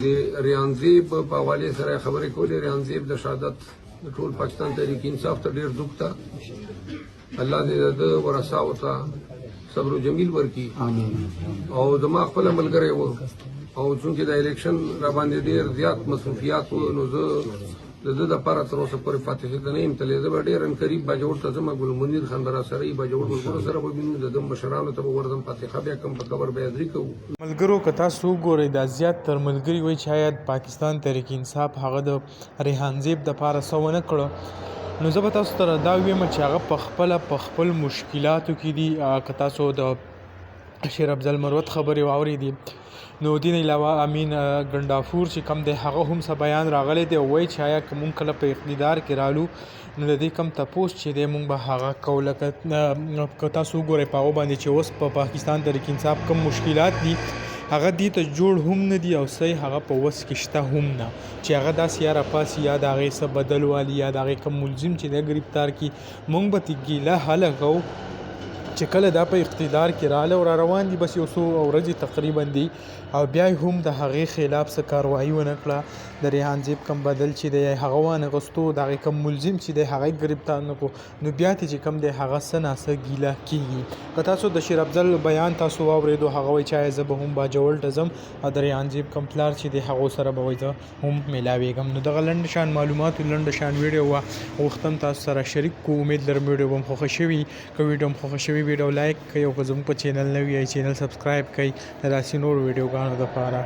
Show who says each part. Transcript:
Speaker 1: د ریانزیب په حوالې سره خبرې کولې. ریانزیب د شهادت د ټول پاکستان تحریک انصاف ته ډېر دُخ ته الله دې د ورثاو ته صبر جمیل ورکړي او زما خپل ملګری و او چونکې د الیکشن را باندې ډېر زیات مصروفیات وو نو زه د ده دپاره تر اوسه پورې فاتحې ته نه یم تللی. زه به ډېر قریب باجوړ ته ځم ګل منیر خان به راسره وي باجوړ ملګرو سره به وینو د ده مشرانو ته به ورځم فاتحه بیا کوم په قبر به یې کوو.
Speaker 2: ملګرو که تاسو وګورئ دا زیات تر ملګري وایي چې شاید پاکستان تحریک انصاف هغه د ریحانزیب دپاره څه ونه کړه نو زه به تاسو ته دا ویم چې هغه پخپله په خپل مشکلاتو کې دي. که تاسو د شیر افضل مروت خبرې واورېدې نو دین علاوه امین ګنډافور چې کم دی هغه هم څه بیان راغلی دی او وایي چې آیا که مونږ کله په اقتدار کې رالو نو د دې کم تپوس چې دی مونږ به هغه کوو. لکه تاسو وګورئ په هغو باندې چې اوس په پاکستان تحریک انصاف کم مشکلات دي هغه دې ته جوړ هم نه دي او صحیح هغه په وس کې شته هم نه چې هغه داسې یا راپاسي یا د هغې څه بدل والي یا د هغې کم ملزم چې دی ګرفتار کړي. مونږ به ترې ګیله هله کوو چې کله دا په اقتدار کې رااله او را روان دي بس یو څو ورځې تقریبا دي او بیا هم د هغې خلاف څه کاروایي ونه کړه. د ریحانزیب کم بدل چې دی هغه وانغستو د هغې کم ملزم چې دی هغه یې ګرفتار نه کړو نو بیا چې کم دی هغه څه ناڅه ګیله کېږي. که تاسو د شیر افضل بیان تاسو واورېدو هغه وایي چې آیا زه به هم باجوړ ته ځم او د ریحانزیب کم پلار چې دی هغو سره به وایي زه هم میلاویږم. نو دغه لنډ شان معلوماتو لنډ شان ویډیو وه غوښتم تاسو سره شریک کړو. امید لرم ویډیو به هم خوښه شوي. که ویډیو هم خوښه شوي ویډیو لایک کړئ او که زموږ په چینل نه وي چینل سبسکرایب کړئ د داسې نورو ویډیوګانو دپاره.